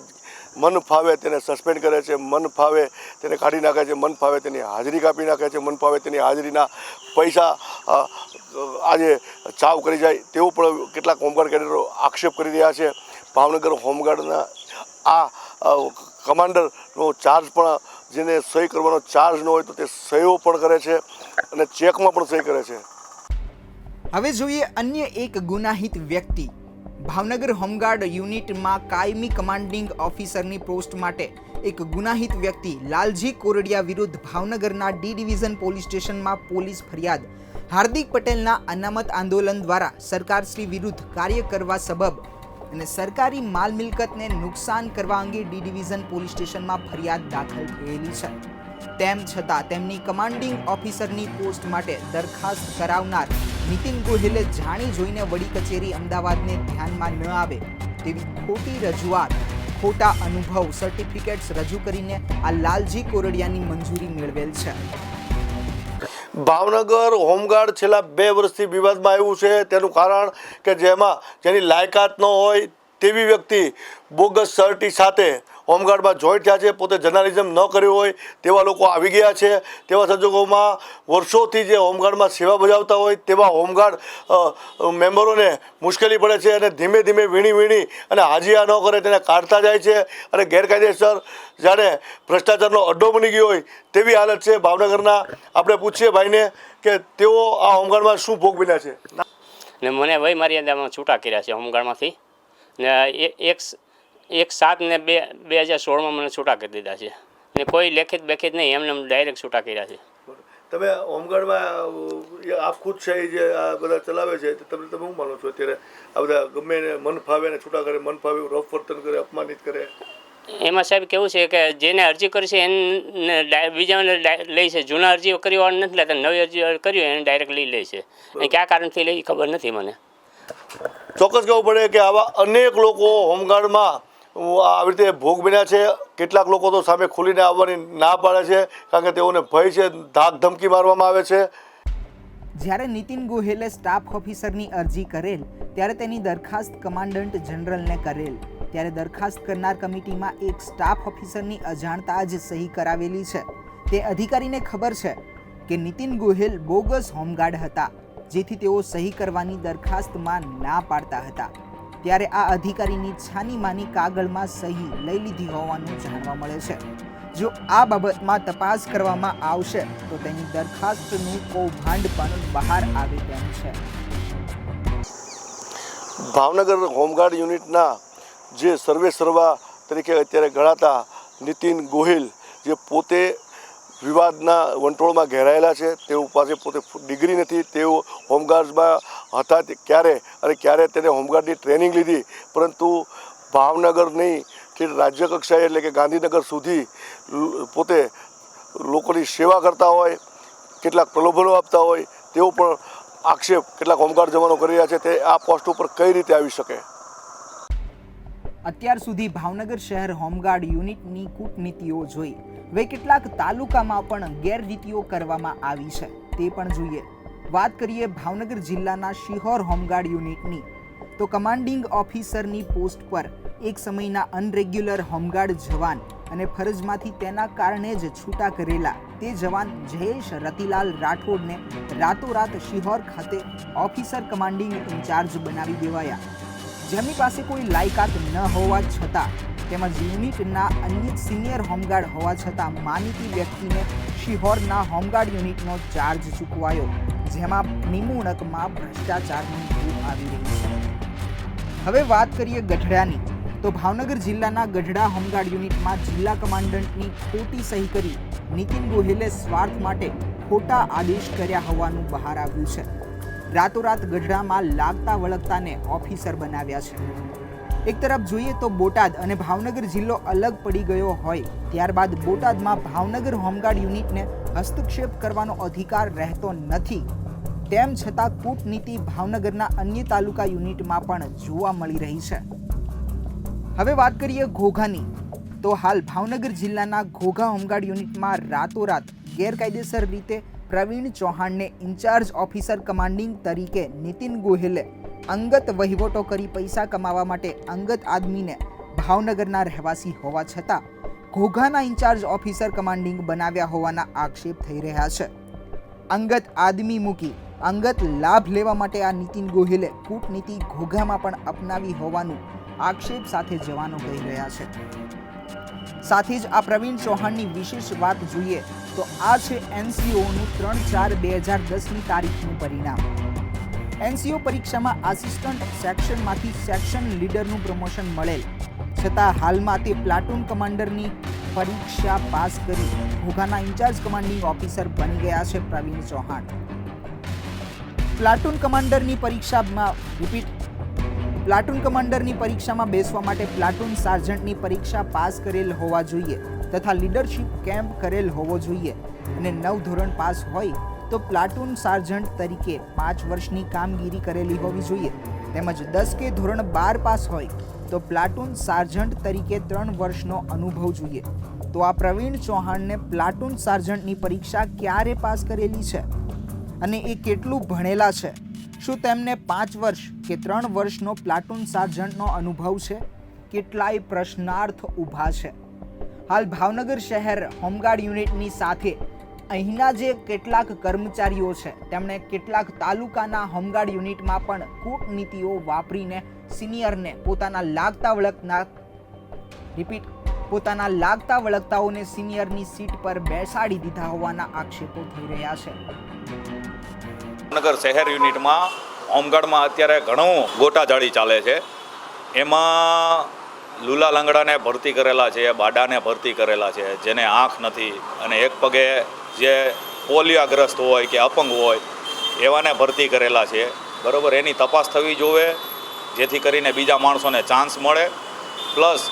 મન ફાવે તેને સસ્પેન્ડ કરે છે, મન ફાવે તેને કાઢી નાખે છે, મન ફાવે તેની હાજરી કાપી નાખે છે, મન ફાવે તેની હાજરીના પૈસા આજે ચાવ કરી જાય તેવું પણ કેટલાક હોમગાર્ડ કેડરો આક્ષેપ કરી રહ્યા છે. ભાવનગર હોમગાર્ડના આ કમાન્ડરનો ચાર્જ પણ, જેને સહી કરવાનો ચાર્જ ન હોય તો તે સહીઓ પણ કરે છે અને ચેકમાં પણ સહી કરે છે. હવે જોઈએ અન્ય એક ગુનાહિત વ્યક્તિ. ભાવનગર હોમગાર્ડ યુનિટમાં કાયમી કમાન્ડિંગ ઓફિસરની પોસ્ટ માટે એક ગુનાહિત વ્યક્તિ લાલજી કોરડિયા વિરુદ્ધ ભાવનગરના D ડિવિઝન પોલીસ સ્ટેશનમાં પોલીસ ફરિયાદ. હાર્દિક પટેલના અનામત આંદોલન દ્વારા સરકારશ્રી વિરુદ્ધ કાર્ય કરવા સબબ અને સરકારી માલ મિલકતને નુકસાન કરવા અંગે D ડિવિઝન પોલીસ સ્ટેશનમાં ફરિયાદ દાખલ થયેલી છે. તેમ છતાં તેમની કમાન્ડિંગ ઓફિસરની પોસ્ટ માટે દરખાસ્ત કરાવનાર નીતિન ગોહિલે જાણી જોઈને વડી કચેરી અમદાવાદને ધ્યાનમાં ન આવે તેવી ખોટી રજૂઆત, ખોટા અનુભવ સર્ટિફિકેટ્સ રજૂ કરીને આ લાલજી કોરડિયાની મંજૂરી મેળવેલ છે. ભાવનગર હોમગાર્ડ છેલ્લા 2 વર્ષથી વિવાદમાં આવ્યું છે. તેનું કારણ કે જેની લાયકાત ન હોય તેવી વ્યક્તિ બોગસ સર્ટી સાથે હોમગાર્ડમાં જોઈન્ટ થયા છે. પોતે જર્નાલિઝમ ન કર્યું હોય તેવા લોકો આવી ગયા છે. તેવા સંજોગોમાં વર્ષોથી જે હોમગાર્ડમાં સેવા બજાવતા હોય તેવા હોમગાર્ડ મેમ્બરોને મુશ્કેલી પડે છે અને ધીમે ધીમે વીણી અને હાજિયા ન કરે તેને કાઢતા જાય છે અને ગેરકાયદેસર જાણે ભ્રષ્ટાચારનો અડ્ડો બની ગયો હોય તેવી હાલત છે. ભાવનગરના આપણે પૂછીએ ભાઈને કે તેઓ આ હોમગાર્ડમાં શું ભોગ બન્યા છે. ને મને વય મર્યાદામાં છૂટા કર્યા છે હોમગાર્ડમાંથી, ને 1/7 ને 2016માં મને છૂટા કરી દીધા છે, ને કોઈ લેખિત બેખિત નહીં, એમને ડાયરેક્ટ છૂટા કર્યા છે. તમે હોમગાર્ડમાં આપ ખુદ છે જે આ બધા ચલાવે છે, તમે શું માનો છો અત્યારે આ બધા ગમે એને મન ફાવે ને છૂટા કરે, મન ફાવે રફ વર્તન કરે, અપમાનિત કરે? એમાં સાહેબ કેવું છે કે જેને અરજી કરી છે એને બીજાને લે છે. જૂના અરજીઓ કરી વાળા નથી લેતા, નવી અરજી કર્યું એને ડાયરેક્ટ લઈ લે છે. એ કયા કારણથી લે ખબર નથી મને. ચોક્કસ કહેવું પડે કે આવા અનેક લોકો હોમગાર્ડમાં આવી રીતે ભોગ બન્યા છે. કેટલાક લોકો તો સામે ખુલીને આવવાની ના પાડે છે કારણ કે તેઓને ભય છે, ધાક ધમકી મારવામાં આવે છે. જ્યારે નીતિન ગોહિલે સ્ટાફ ઓફિસરની અરજી કરેલ ત્યારે તેની દરખાસ્ત કમાન્ડન્ટ જનરલને કરેલ. ત્યારે દરખાસ્ત કરનાર કમિટીમાં એક સ્ટાફ ઓફિસરની અજાણતા જ સહી કરાવેલી છે. તે અધિકારીને ખબર છે કે નીતિન ગોહિલ બોગસ હોમગાર્ડ હતા, જેથી તેઓ સહી કરવાની દરખાસ્તમાં ના પાડતા હતા. ત્યારે આ અધિકારીની છાની માની કાગળમાં સહી લઈ લીધી હોવાનું જાણવા મળે છે. જો આ બાબતમાં તપાસ કરવામાં આવશે તો તેની દરખાસ્તનું કૌભાંડ પણ બહાર આવે તેમ છે. ભાવનગર હોમગાર્ડ યુનિટના જે સર્વા તરીકે અત્યારે ગણાતા નીતિન ગોહિલ, જે પોતે વિવાદના વંટોળમાં ઘેરાયેલા છે, તેઓ પાસે પોતે ડિગ્રી નથી, તેઓ હોમગાર્ડમાં હતા ક્યારે તેને હોમગાર્ડની ટ્રેનિંગ લીધી, પરંતુ ભાવનગર નહીં કે રાજ્ય કક્ષાએ એટલે કે ગાંધીનગર સુધી પોતે લોકોની સેવા કરતા હોય, કેટલાક પ્રલોભનો આપતા હોય તેવો પણ આક્ષેપ કેટલાક હોમગાર્ડ જવાનો કરી રહ્યા છે. તે આ પોસ્ટ ઉપર કઈ રીતે આવી શકે? અત્યાર સુધી ભાવનગર શહેર હોમગાર્ડ યુનિટની કૂટનીતિઓ જોઈ, હવે કેટલાક તાલુકામાં પણ ગેરરીતિઓ કરવામાં આવી છે તે પણ જોઈએ. વાત કરીએ ભાવનગર જિલ્લાના શિહોર હોમગાર્ડ યુનિટની, તો કમાન્ડિંગ ઓફિસરની પોસ્ટ પર એક સમયના અનરેગ્યુલર હોમગાર્ડ જવાન અને ફરજમાંથી તેના કારણે જ છૂટા કરેલા તે જવાન જયેશ રતિલાલ રાઠોડને રાતોરાત શિહોર ખાતે ઓફિસર કમાન્ડિંગ ઇન્ચાર્જ બનાવી દેવાયા, જેમની પાસે કોઈ લાયકાત ન હોવા છતાં તેમજ યુનિટના અન્ય સિનિયર હોમગાર્ડ હોવા છતાં માનીતી વ્યક્તિને શિહોરના હોમગાર્ડ યુનિટનો ચાર્જ ચૂકવાયો, જેમાં નિમણૂકમાં ભ્રષ્ટાચારની ધૂળ આવી રહી છે. હવે વાત કરીએ ગઢડાની, તો ભાવનગર જિલ્લાના ગઢડા હોમગાર્ડ યુનિટમાં જિલ્લા કમાન્ડન્ટની ખોટી સહી કરી નીતિન ગોહિલે સ્વાર્થ માટે ખોટા આદેશ કર્યા હોવાનું બહાર આવ્યું છે. રાતોરાત ગઢડામાં લાગતા વળગતાને ઓફિસર બનાવ્યા છે. એક તરફ જોઈએ તો બોટાદ અને ભાવનગર જિલ્લો અલગ પડી ગયો હોય ત્યારબાદ બોટાદમાં ભાવનગર હોમગાર્ડ યુનિટને હસ્તક્ષેપ કરવાનો અધિકાર રહેતો નથી, તેમ છતાં કૂટનીતિ ભાવનગરના અન્ય તાલુકા યુનિટમાં પણ જોવા મળી રહી છે. હવે વાત કરીએ ઘોઘાની, તો હાલ ભાવનગર જિલ્લાના ઘોઘા હોમગાર્ડ યુનિટમાં રાતોરાત ગેરકાયદેસર રીતે પ્રવીણ ચૌહાણને ઇન્ચાર્જ ઓફિસર કમાન્ડિંગ તરીકે નીતિન ગોહિલે અંગત વહીવટો કરી પૈસા કમાવા માટે અંગત આદમીને ભાવનગરના રહેવાસી હોવા છતાં ઘોઘાના ઇન્ચાર્જ ઓફિસર કમાન્ડિંગ બનાવ્યા હોવાના આક્ષેપ થઈ રહ્યા છે. અંગત આદમી મૂકી અંગત લાભ લેવા માટે આ નીતિન ગોહિલે કૂટનીતિ ઘોઘામાં પણ અપનાવી હોવાનું આક્ષેપ સાથે જવાનો કહી રહ્યા છે. સાથે જ આ પ્રવીણ ચૌહાણની વિશેષ વાત જોઈએ તો આ છે એનસીઓનું 3/4/2010ની તારીખનું પરિણામ. એનસીઓ પરીક્ષામાં આસિસ્ટન્ટ સેક્શનમાંથી સેક્શન લીડરનું પ્રમોશન મળેલ છતાં હાલમાં તે પ્લાટૂન કમાન્ડરની પરીક્ષા પાસ કરી ઘોઘાના ઇન્ચાર્જ કમાન્ડિંગ ઓફિસર બની ગયા છે પ્રવીણ ચૌહાણ. પ્લાટૂન કમાન્ડરની પરીક્ષામાં બેસવા માટે પ્લાટૂન સાર્જન્ટની પરીક્ષા પાસ કરેલ હોવા જોઈએ તથા લીડરશિપ કેમ્પ કરેલ હોવો જોઈએ અને 9 ધોરણ પાસ હોય તો પ્લાટૂન સાર્જન્ટ તરીકે 5 વર્ષની કામગીરી કરેલી હોવી જોઈએ તેમજ 10 કે ધોરણ 12 પાસ હોય તો પ્લાટૂન સાર્જન્ટ તરીકે 3 વર્ષનો અનુભવ જોઈએ. તો આ પ્રવીણ ચૌહાણને પ્લાટૂન સાર્જન્ટની પરીક્ષા ક્યારે પાસ કરેલી છે અને એ કેટલું ભણેલા છે? શું તેમને 5 વર્ષ કે 3 વર્ષનો પ્લાટૂન સાર્જન્ટનો અનુભવ છે? કેટલાય પ્રશ્નાર્થ ઊભા છે. હાલ ભાવનગર શહેર હોમગાર્ડ યુનિટની સાથે અહીંના જે કેટલાક કર્મચારીઓ છે તેમણે કેટલાક તાલુકાના હોમગાર્ડ યુનિટમાં પણ કૂટનીતિઓ વાપરીને સિનિયરને પોતાના લાગતા વળગતાઓને સિનિયરની સીટ પર બેસાડી દીધા હોવાના આક્ષેપો થઈ રહ્યા છે. ભાવનગર શહેર યુનિટમાં હોમગાર્ડમાં અત્યારે ઘણું ગોટાજાળી ચાલે છે. એમાં લુલા લંગડાને ભરતી કરેલા છે, બાડાને ભરતી કરેલા છે, જેને આંખ નથી અને એક પગે જે પોલિયોગ્રસ્ત હોય કે અપંગ હોય એવાને ભરતી કરેલા છે. બરાબર, એની તપાસ થવી જોઈએ જેથી કરીને બીજા માણસોને ચાન્સ મળે. પ્લસ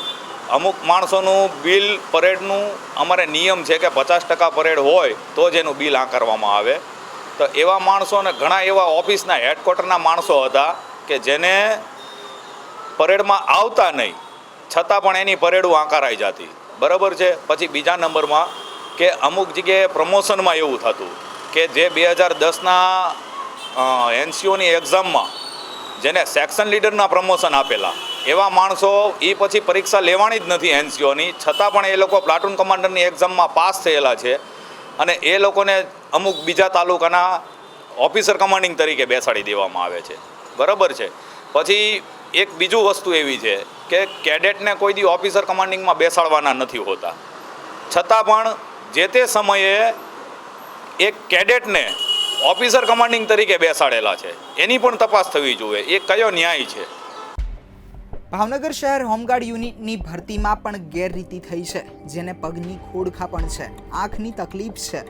અમુક માણસોનું બિલ પરેડનું અમારે નિયમ છે કે 50% પરેડ હોય તો જ એનું બિલ આકારવામાં આવે. તો એવા માણસોને ઘણા એવા ઓફિસના હેડક્વાર્ટરના માણસો હતા કે જેને પરેડમાં આવતા નહીં છતાં પણ એની પરેડું આકારાઈ જતી. બરાબર છે. પછી બીજા નંબરમાં કે અમુક જગ્યાએ પ્રમોશનમાં એવું થતું કે જે 2010ના એનસીઓની એક્ઝામમાં જેને સેક્શન લીડરના પ્રમોશન આપેલા એવા માણસો એ પછી પરીક્ષા લેવાની જ નથી એનસીઓની, છતાં પણ એ લોકો પ્લાટૂન કમાન્ડરની એક્ઝામમાં પાસ થયેલા છે અને એ લોકોને અમુક બીજા તાલુકાના ઓફિસર કમાન્ડિંગ તરીકે બેસાડી દેવામાં આવે છે. બરાબર છે. પછી એક બીજું વસ્તુ એવી છે કે કેડેટને કોઈ દી ઓફિસર કમાન્ડિંગમાં બેસાડવાના નથી હોતા, છતાં પણ જે તે સમયે એક કેડેટને ઓફિસર કમાન્ડિંગ તરીકે બેસાડેલા છે. એની પણ તપાસ થવી જોઈએ. એ કયો ન્યાય છે? ભાવનગર શહેર હોમગાર્ડ યુનિટની ભરતીમાં પણ ગેરરીતિ થઈ છે, જેને પગની ખોડખા પણ છે, આંખની તકલીફ છે,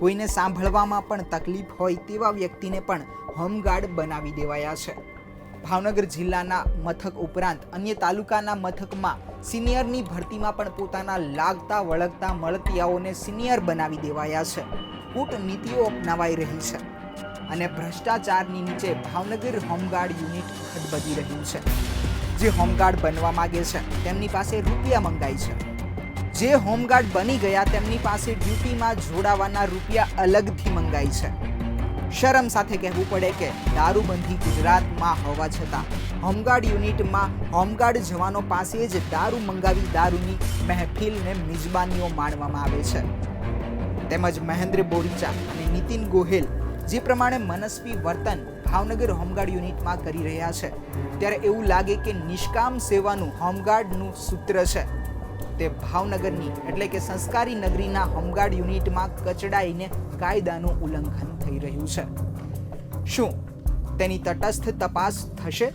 કોઈને સાંભળવામાં પણ તકલીફ હોય તેવા વ્યક્તિને પણ હોમગાર્ડ બનાવી દેવાયા છે. ભાવનગર જિલ્લાના મથક ઉપરાંત અન્ય તાલુકાના મથકમાં સિનિયરની ભરતીમાં પણ પોતાના લાગતા વળગતા મળતિયાઓને સિનિયર બનાવી દેવાયા છે. કૂટનીતિઓ અપનાવાઈ રહી છે અને ભ્રષ્ટાચારની નીચે ભાવનગર હોમગાર્ડ યુનિટ ખડબડી રહ્યું છે. જે હોમગાર્ડ બનવા માંગે છે તેમની પાસે રૂપિયા મંગાય છે, જે હોમગાર્ડ બની ગયા તેમની પાસે ડ્યુટીમાં જોડાવાના રૂપિયા અલગથી મંગાય છે. શરમ સાથે કહેવું પડે કે દારૂબંધી ગુજરાતમાં હોવા છતાં હોમગાર્ડ યુનિટમાં હોમગાર્ડ જવાનો પાસે જ દારૂ મંગાવી દારૂની મહેફિલને મિજબાનીઓ માણવામાં આવે છે. તેમજ મહેન્દ્ર બોરીચા અને નીતિન ગોહિલ જે પ્રમાણે મનસ્વી વર્તન ભાવનગર હોમગાર્ડ યુનિટમાં કરી રહ્યા છે, ત્યારે એવું લાગે કે નિષ્કામ સેવાનું હોમગાર્ડનું સૂત્ર છે તે ભાવનગરની એટલે કે સંસ્કારી નગરીના હોમગાર્ડ યુનિટમાં કચડાઈને કાયદાનું ઉલ્લંઘન થઈ રહ્યું છે. શું તેની તટસ્થ તપાસ થશે?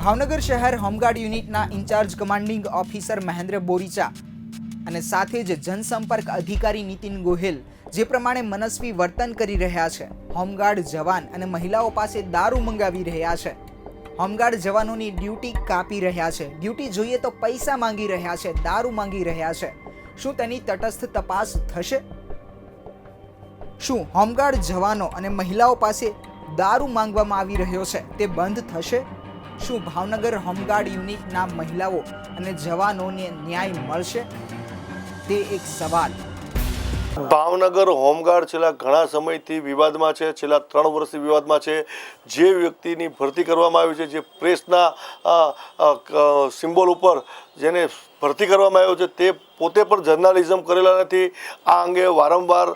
ભાવનગર શહેર હોમગાર્ડ યુનિટના in charge commanding officer Mahendra Boricha અને સાથે જ જનસંપર્ક અધિકારી નીતિન ગોહિલ જે પ્રમાણે મનસ્વી વર્તન કરી રહ્યા છે, હોમગાર્ડ જવાન અને મહિલાઓ પાસે દારૂ મંગાવી રહ્યા છે, હોમગાર્ડ જવાનોની ડ્યુટી કાપી રહ્યા છે, ડ્યુટી જોઈએ તો પૈસા માંગી રહ્યા છે, દારૂ માંગી રહ્યા છે, શું તેની તટસ્થ તપાસ થશે? શું હોમગાર્ડ જવાનો અને મહિલાઓ પાસે દારૂ માંગવામાં આવી રહ્યો છે તે બંધ થશે? શું ભાવનગર હોમગાર્ડ યુનિટના મહિલાઓ અને જવાનોને ન્યાય મળશે? તે એક સવાલ. ભાવનગર હોમગાર્ડ છેલ્લા ઘણા સમયથી વિવાદમાં છે, છેલ્લા 3 વર્ષથી વિવાદમાં છે. જે વ્યક્તિની ભરતી કરવામાં આવી છે, જે પ્રેસના સિમ્બોલ ઉપર જેને ભરતી કરવામાં આવ્યો છે, તે પોતે પણ જર્નાલિઝમ કરેલા નથી. આ અંગે વારંવાર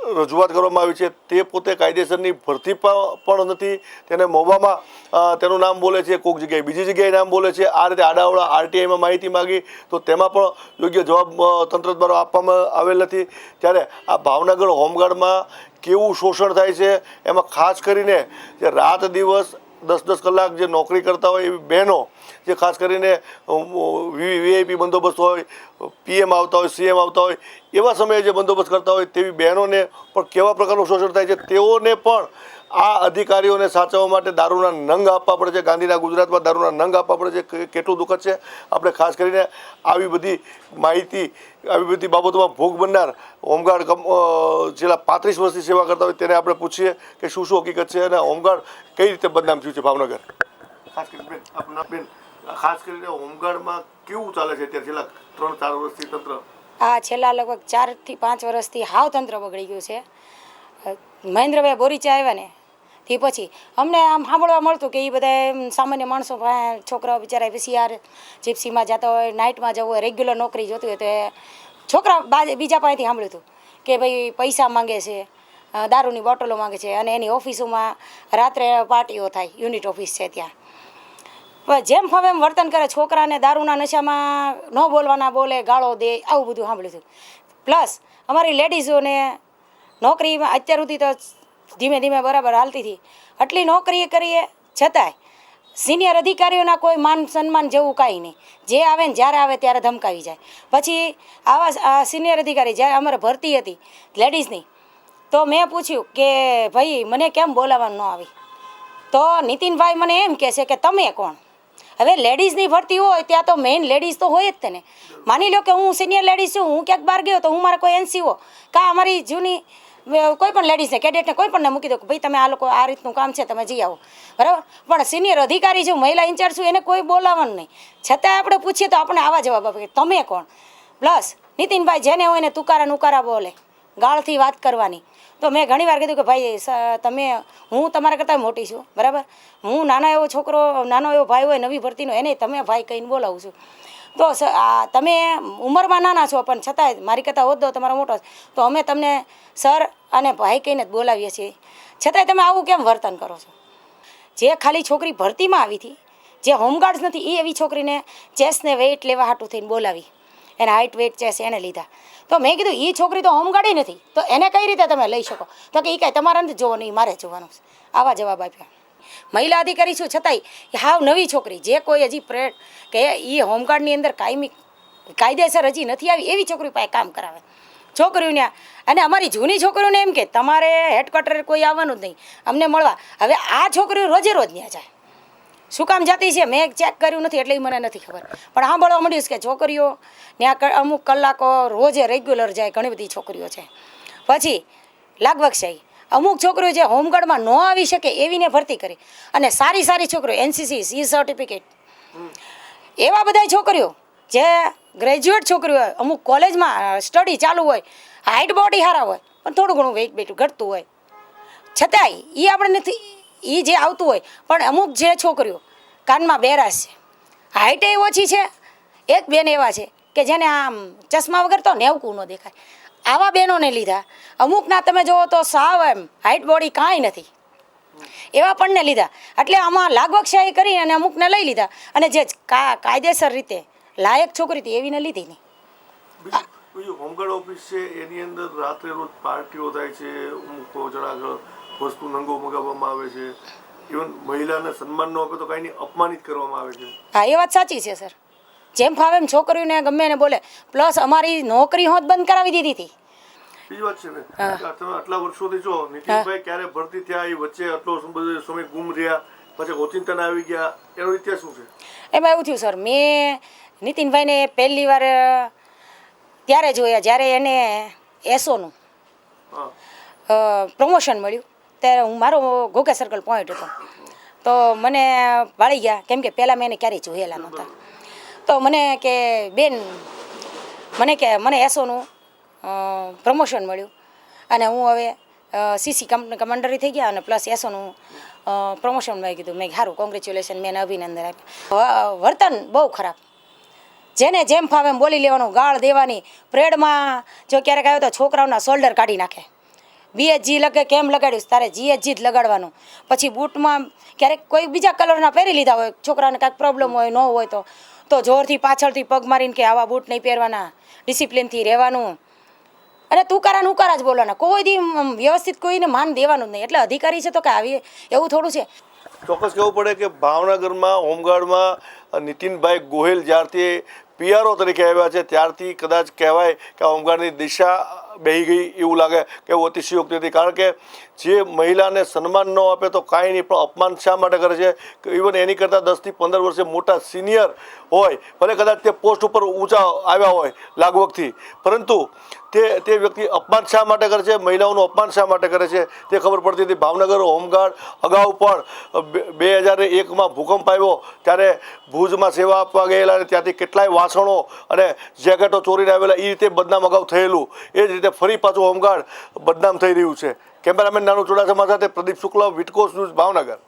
રજૂઆત કરવામાં આવી છે. તે પોતે કાયદેસરની ભરતી પણ નથી. તેને મોબામાં તેનું નામ બોલે છે, કોઈક જગ્યાએ બીજી જગ્યાએ નામ બોલે છે. આ રીતે આડાવડા આરટીઆઈમાં માહિતી માગી તો તેમાં પણ યોગ્ય જવાબ તંત્ર દ્વારા આપવામાં આવેલ નથી. ત્યારે આ ભાવનગર હોમગાર્ડમાં કેવું શોષણ થાય છે, એમાં ખાસ કરીને જે રાત દિવસ 10-10 કલાક જે નોકરી કરતા હોય એવી બહેનો, જે ખાસ કરીને વીઆઈપી બંદોબસ્ત હોય, પીએમ આવતા હોય, સીએમ આવતા હોય, એવા સમયે જે બંદોબસ્ત કરતા હોય તેવી બહેનોને પણ કેવા પ્રકારનું શોષણ થાય છે. તેઓને પણ આ અધિકારીઓને સાચવવા માટે દારૂના નંગ આપવા પડે છે. ગાંધીના ગુજરાતમાં દારૂના નંગ આપવા પડે છે. કેટલું દુઃખદ છે. આપણે ખાસ કરીને આવી બધી માહિતી, આવી બધી બાબતોમાં ભોગ બનનાર હોમગાર્ડ છેલ્લા 35 વર્ષથી સેવા કરતા હોય તેને આપણે પૂછીએ કે શું હકીકત છે અને હોમગાર્ડ કઈ રીતે બદનામ થયું છે ભાવનગર. ખાસ કરીને બેન, ખાસ કરીને હોમગાર્ડમાં કેવું ચાલે છે અત્યારે છેલ્લા 3-4 વર્ષથી તંત્ર? આ છેલ્લા લગભગ 4 થી 5 વર્ષથી હાવ તંત્ર બગડી ગયું છે. મહેન્દ્રભાઈ બોરીચા આવ્યા ને તે પછી અમને આમ સાંભળવા મળતું કે એ બધા સામાન્ય માણસો છોકરાઓ બિચારા વીસીઆર જીપ્સીમાં જતા હોય, નાઇટમાં જવું હોય, રેગ્યુલર નોકરી જોતી હોય, તો છોકરા બીજા પાસેથી સાંભળ્યું હતું કે ભાઈ પૈસા માંગે છે, દારૂની બોટલો માંગે છે અને એની ઓફિસોમાં રાત્રે પાર્ટીઓ થાય. યુનિટ ઓફિસ છે ત્યાં જેમ ફાવે એમ વર્તન કરે. છોકરાને દારૂના નશામાં ન બોલવાના બોલે, ગાળો દે, આવું બધું સાંભળ્યું હતું. પ્લસ અમારી લેડીઝોને નોકરીમાં અત્યાર સુધી તો ધીમે ધીમે બરાબર હાલતી હતી, આટલી નોકરી કરીએ છતાંય સિનિયર અધિકારીઓના કોઈ માન સન્માન જેવું કાંઈ નહીં. જે આવે ને જ્યારે આવે ત્યારે ધમકાવી જાય. પછી આવા સિનિયર અધિકારી જ્યારે અમારે ભરતી હતી લેડીઝની, તો મેં પૂછ્યું કે ભાઈ મને કેમ બોલાવવાનું ન આવી? તો નીતિનભાઈ મને એમ કહે છે કે તમે કોણ? હવે લેડીઝની ભરતી હોય ત્યાં તો મેઇન લેડીઝ તો હોય જ તેને. માની લો કે હું સિનિયર લેડીઝ છું, હું ક્યાંક બહાર ગયો તો હું મારા કોઈ એનસીઓ કાં અમારી જૂની કોઈ પણ લેડીઝને, કેડેટને કોઈ પણને મૂકી દો કે ભાઈ તમે આ લોકો આ રીતનું કામ છે, તમે જઈ આવો, બરાબર. પણ સિનિયર અધિકારી છું, મહિલા ઇન્ચાર્જ છું, એને કોઈ બોલાવવાનું નહીં. છતાં આપણે પૂછીએ તો આપણે આવા જવાબ આપે કે તમે કોણ? પ્લસ નીતિનભાઈ જેને હોય ને તુકારા બોલે, ગાળથી વાત કરવાની. તો મેં ઘણી વાર કીધું કે ભાઈ તમે, હું તમારા કરતાં મોટી છું, બરાબર. હું નાનો એવો છોકરો, નાનો એવો ભાઈ હોય નવી ભરતીનો, એને તમે ભાઈ કહીને બોલાવું છું. તો તમે ઉંમરમાં નાના છો પણ છતાંય મારી કરતાં હોદ્દો તમારો મોટો છે, તો અમે તમને સર અને ભાઈ કહીને જ બોલાવીએ છીએ. છતાંય તમે આવું કેમ વર્તન કરો છો? જે ખાલી છોકરી ભરતીમાં આવી હતી, જે હોમગાર્ડ્સ નથી, એ એવી છોકરીને ચેસને વેઇટ લેવા હાટું થઈને બોલાવી, એને હાઇટ વેઇટ ચેસ એને લીધા. તો મેં કીધું એ છોકરી તો હોમગાર્ડ નથી, તો એને કઈ રીતે તમે લઈ શકો? તો કે એ કાંઈ તમારે નથી જોવાનું, એ મારે જોવાનું છે. આવા જવાબ આપ્યા. મહિલા અધિકારી છું છતાંય હાવ નવી છોકરી, જે કોઈ હજી કે એ હોમગાર્ડની અંદર કાયમી કાયદેસર હજી નથી આવી એવી છોકરી પાસે કામ કરાવે છોકરીઓને. અને અમારી જૂની છોકરીઓને એમ કે તમારે હેડક્વાર્ટર કોઈ આવવાનું જ નહીં અમને મળવા. હવે આ છોકરીઓ રોજે રોજ ત્યાં જાય. શું કામ જતી છે મેં ચેક કર્યું નથી એટલે મને નથી ખબર, પણ સાંભળવા મળ્યું કે છોકરીઓ ત્યાં અમુક કલાકો રોજે રેગ્યુલર જાય. ઘણી બધી છોકરીઓ છે. પછી લાગવકશાહી અમુક છોકરીઓ જે હોમગાર્ડમાં ન આવી શકે એવીને ભરતી કરી, અને સારી સારી છોકરીઓ એનસીસી સી સર્ટિફિકેટ, એવા બધા છોકરીઓ જે ગ્રેજ્યુએટ છોકરીઓ હોય, અમુક કોલેજમાં સ્ટડી ચાલુ હોય, હાઇટ બોડી સારા હોય, પણ થોડું ઘણું વેઇટ બેઠું ઘટતું હોય, છતાંય એ આપણે નથી, એ જે આવતું હોય પણ અમુક જે છોકરીઓ કાનમાં બેરાશ છે, હાઈટે ઓછી છે, એક બેન એવા છે કે જેને આમ ચશ્મા વગર તો નેવકું ન દેખાય, આવા બહેનોને લીધા. અમુકના તમે જુઓ તો સાવ એમ હાઈટ બોડી કાંઈ નથી, એવા પણને લીધા. એટલે આમાં લાગવકશાહી કરી અને અમુકને લઈ લીધા, અને જે કાયદેસર રીતે લાયક છોકરી હતી એવીને લીધી નહીં. બીજું હોમગાર્ડ ઓફિસ છે એની અંદર રાત્રે રોજ પાર્ટીઓ થાય છે, અમુક જણા વસ્તુ નંગો મગાવવામાં આવે છે, ઇવન મહિલાને સન્માન ન આપે તો કાંઈ નહીં અપમાનિત કરવામાં આવે છે. હા, એ વાત સાચી છે સર. જેમ ફાવે એમ છોકરીઓને ગમે એને બોલે. પ્લસ અમારી નોકરી હોત બંધ કરાવી દીધી હતી. બીજી વાત છે ને, તમે આટલા વર્ષોથી છો, નીતિનભાઈ ક્યારે ભરતી થયા, એ વચ્ચે આટલો બધો સમય ગુમ રહ્યા, પછી ઓચિંતાને આવી ગયા, એનો ઇતિહાસ શું છે? એમાં એવું થયું સર, મેં નીતિનભાઈને પહેલી વાર ત્યારે જોયા જ્યારે એને એસોનું પ્રમોશન મળ્યું, ત્યારે હું મારો ઘોઘા સર્કલ પોઈન્ટ હતો, તો મને વાળી ગયા, કેમ કે પહેલાં મેં એને ક્યારેય જોયેલા નહોતા. તો મને કે બેન, મને એસોનું પ્રમોશન મળ્યું અને હું હવે સીસી કમાન્ડરી થઈ ગયા, અને પ્લસ એસોનું પ્રમોશન મેં કીધું. મેં સારું, કોંગ્રેચ્યુલેશન, મેં અભિનંદન આપ્યું. વર્તન બહુ ખરાબ, જેને જેમ ફાવે એમ બોલી લેવાનું, ગાળ દેવાની. પરેડમાં જો ક્યારેક આવ્યો તો છોકરાઓના શોલ્ડર કાઢી નાખે. BHG લગે કેમ લગાડ્યું, તારે GHG જ લગાડવાનું. પછી બૂટમાં ક્યારેક કોઈ બીજા કલરના પહેરી લીધા હોય, છોકરાને કાંઈક પ્રોબ્લેમ હોય, ન હોય તો જોરથી પાછળથી પગ મારીને કે આવા બૂટ નહીં પહેરવાના, ડિસિપ્લિનથી રહેવાનું, અને તુકારા નુકારા જ બોલવાના. કોઈ દી વ્યવસ્થિત કોઈને માન દેવાનું જ નહીં. એટલે અધિકારી છે તો કે આવી એવું થોડું છે. ચોક્કસ કહેવું પડે કે ભાવનગરમાં હોમગાર્ડમાં નીતિનભાઈ ગોહિલ જ્યારથી PRO તરીકે આવ્યા છે ત્યારથી કદાચ કહેવાય કે હોમગાર્ડની દિશા બેહી ગઈ એવું લાગે કે એવું અતિશયોક્તિ હતી. કારણ કે જે મહિલાને સન્માન ન આપે તો કાંઈ નહીં, પણ અપમાન શા માટે કરે છે? ઇવન એની કરતાં 10 થી 15 વર્ષે મોટા સિનિયર હોય, ભલે કદાચ તે પોસ્ટ ઉપર ઊંચા આવ્યા હોય લાગવગથી, પરંતુ તે વ્યક્તિ અપમાન શા માટે કરે છે, મહિલાઓનું અપમાન શા માટે કરે છે તે ખબર પડતી હતી. ભાવનગર હોમગાર્ડ અગાઉ પણ 2001માં ભૂકંપ આવ્યો ત્યારે ભુજમાં સેવા આપવા ગયેલા અને ત્યાંથી કેટલાય વાસણો અને જેકેટો ચોરીને આવેલા, એ રીતે બદનામ અગાઉ થયેલું. એ જ રીતે ફરી પાછું હોમગાર્ડ બદનામ થઈ રહ્યું છે. કેમેરામેન નાનું ચુડાસમા સાથે પ્રદીપ શુક્લ, વિટકોસ ન્યૂઝ, ભાવનગર.